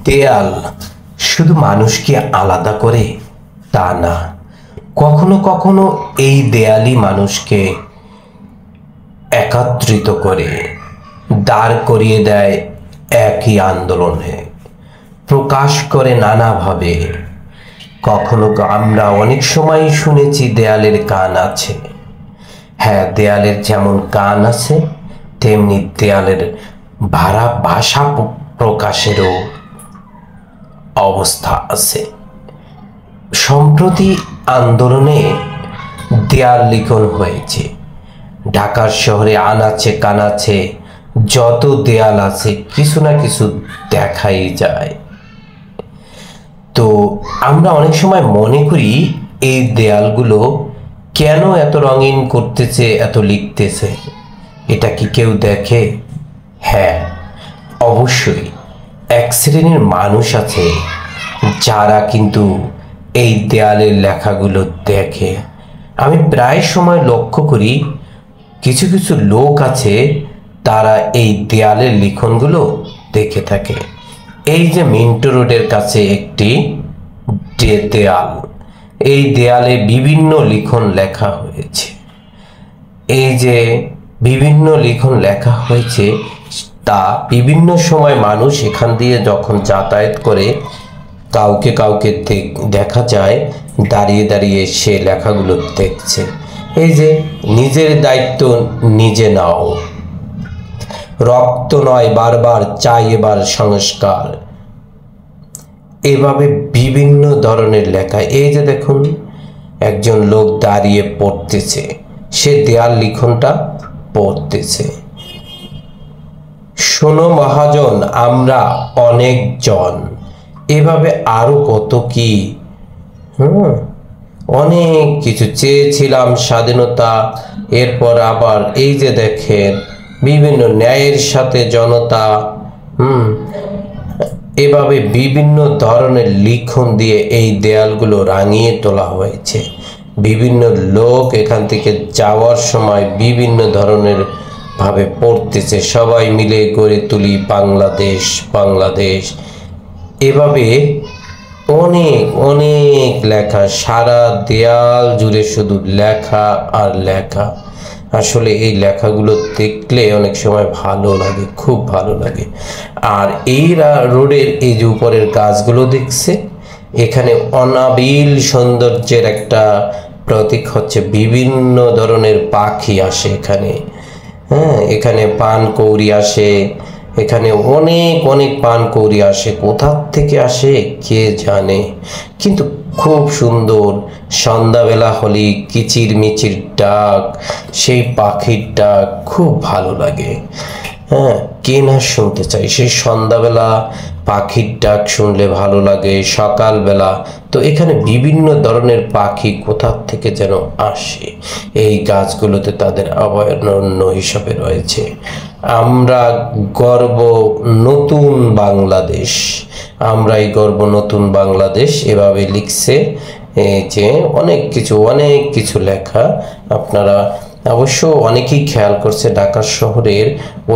দেয়াল শুধু মানুষকে আলাদা করে তা না, কখনো কখনো এই দেয়ালই মানুষকে একত্রিত করে, দাঁড় করিয়ে দেয় একই আন্দোলনে, প্রকাশ করে নানাভাবে। কখনো আমরা অনেক সময় শুনেছি দেয়ালের কান আছে। হ্যাঁ, দেয়ালের যেমন কান আছে তেমনি দেয়ালের ভাষা প্রকাশেরও অবস্থা আছে। সম্প্রতি আন্দোলনে দেয়াল লিখন হয়েছে। ঢাকার শহরে আনাচে কানাচে যত দেয়াল আছে কিছু না কিছু দেখাই যায়। তো আমরা অনেক সময় মনে করি এই দেয়ালগুলো কেন এত রঙিন করতেছে, এত লিখতেছে, এটা কি কেউ দেখে? হ্যাঁ, অবশ্যই এক শ্রেণীর মানুষ আছে যারা কিন্তু এই দেয়ালের লেখাগুলো দেখে। আমি প্রায় সময় লক্ষ্য করি কিছু কিছু লোক আছে তারা এই দেয়ালের লিখনগুলো দেখে থাকে। এই যে মিন্টো রোডের কাছে একটি দেয়াল, এই দেয়ালে বিভিন্ন লিখন লেখা হয়েছে। এই যে বিভিন্ন লিখন লেখা হয়েছে তা বিভিন্ন সময় মানুষ এখান দিয়ে যখন যাতায়াত করে কাউকে কাউকে দেখা যায় দাঁড়িয়ে দাঁড়িয়ে সে লেখাগুলো দেখছে। এই যে নিজের দায়িত্ব নিজে নাও, রক্ত নয় বারবার চাই এবার সংস্কার, এভাবে বিভিন্ন ধরনের লেখা। এই যে দেখুন একজন লোক দাঁড়িয়ে পড়তেছে, সে দেয়াল লিখনটা পড়তেছে। শোনো মহাজন আমরা অনেক জন, এভাবে আরো কত কি অনেক কিছু। চেয়েছিলাম স্বাধীনতা, এরপর আবার এই যে দেখেন বিভিন্ন ন্যায়ের সাথে জনতা, এভাবে বিভিন্ন ধরনের লিখন দিয়ে এই দেয়ালগুলো রাঙিয়ে তোলা হয়েছে। বিভিন্ন লোক এখান থেকে যাওয়ার সময় বিভিন্ন ধরনের ভাবে পড়তেছে, সবাই মিলে গড়ে তুলি বাংলাদেশ বাংলাদেশ। এভাবে অনেক অনেক লেখা, সারা দেয়াল জুড়ে শুধু লেখা আর লেখা। আসলে এই লেখাগুলো দেখলে অনেক সময় ভালো লাগে, খুব ভালো লাগে। আর এই রোডের এই যে উপরের গাছগুলো দেখছে, এখানে অনাবিল সৌন্দর্যের একটা প্রতীক হচ্ছে বিভিন্ন ধরনের পাখি আসে এখানে। হ্যাঁ, এখানে পানকৌড়ি আসে, এখানে অনেক অনেক পানকৌড়ি আসে। কোথা থেকে আসে কে জানে, কিন্তু খুব সুন্দর। সন্ধ্যাবেলা হলে কিচির মিচির ডাক, সেই পাখির ডাক খুব ভালো লাগে। হ্যাঁ, কে না শুনতে চাই? সেই সন্ধ্যাবেলা পাখির ডাক শুনলে ভালো লাগে, সকালবেলা। তো এখানে বিভিন্ন ধরনের পাখি কোথা থেকে যেন আসে, এই গাছগুলোতে তাদের অভয়ারণ্য হিসাবে রয়েছে। আমরা গর্ব নতুন বাংলাদেশ, আমরাই গর্ব নতুন বাংলাদেশ, এভাবে লিখছে। এই যে অনেক কিছু লেখা আপনারা অবশ্য অনেকেই খেয়াল করছে ঢাকা শহরের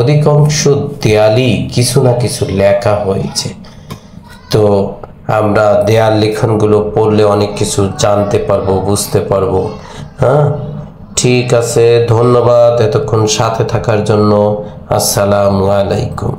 অধিকাংশ দেয়ালই কিছু না কিছু লেখা হয়েছে। তো আমরা দেয়াল লিখনগুলো পড়লে অনেক কিছু জানতে পারবো, বুঝতে পারবো। হ্যাঁ, ঠিক আছে, ধন্যবাদ এতক্ষণ সাথে থাকার জন্য। আসসালামু আলাইকুম।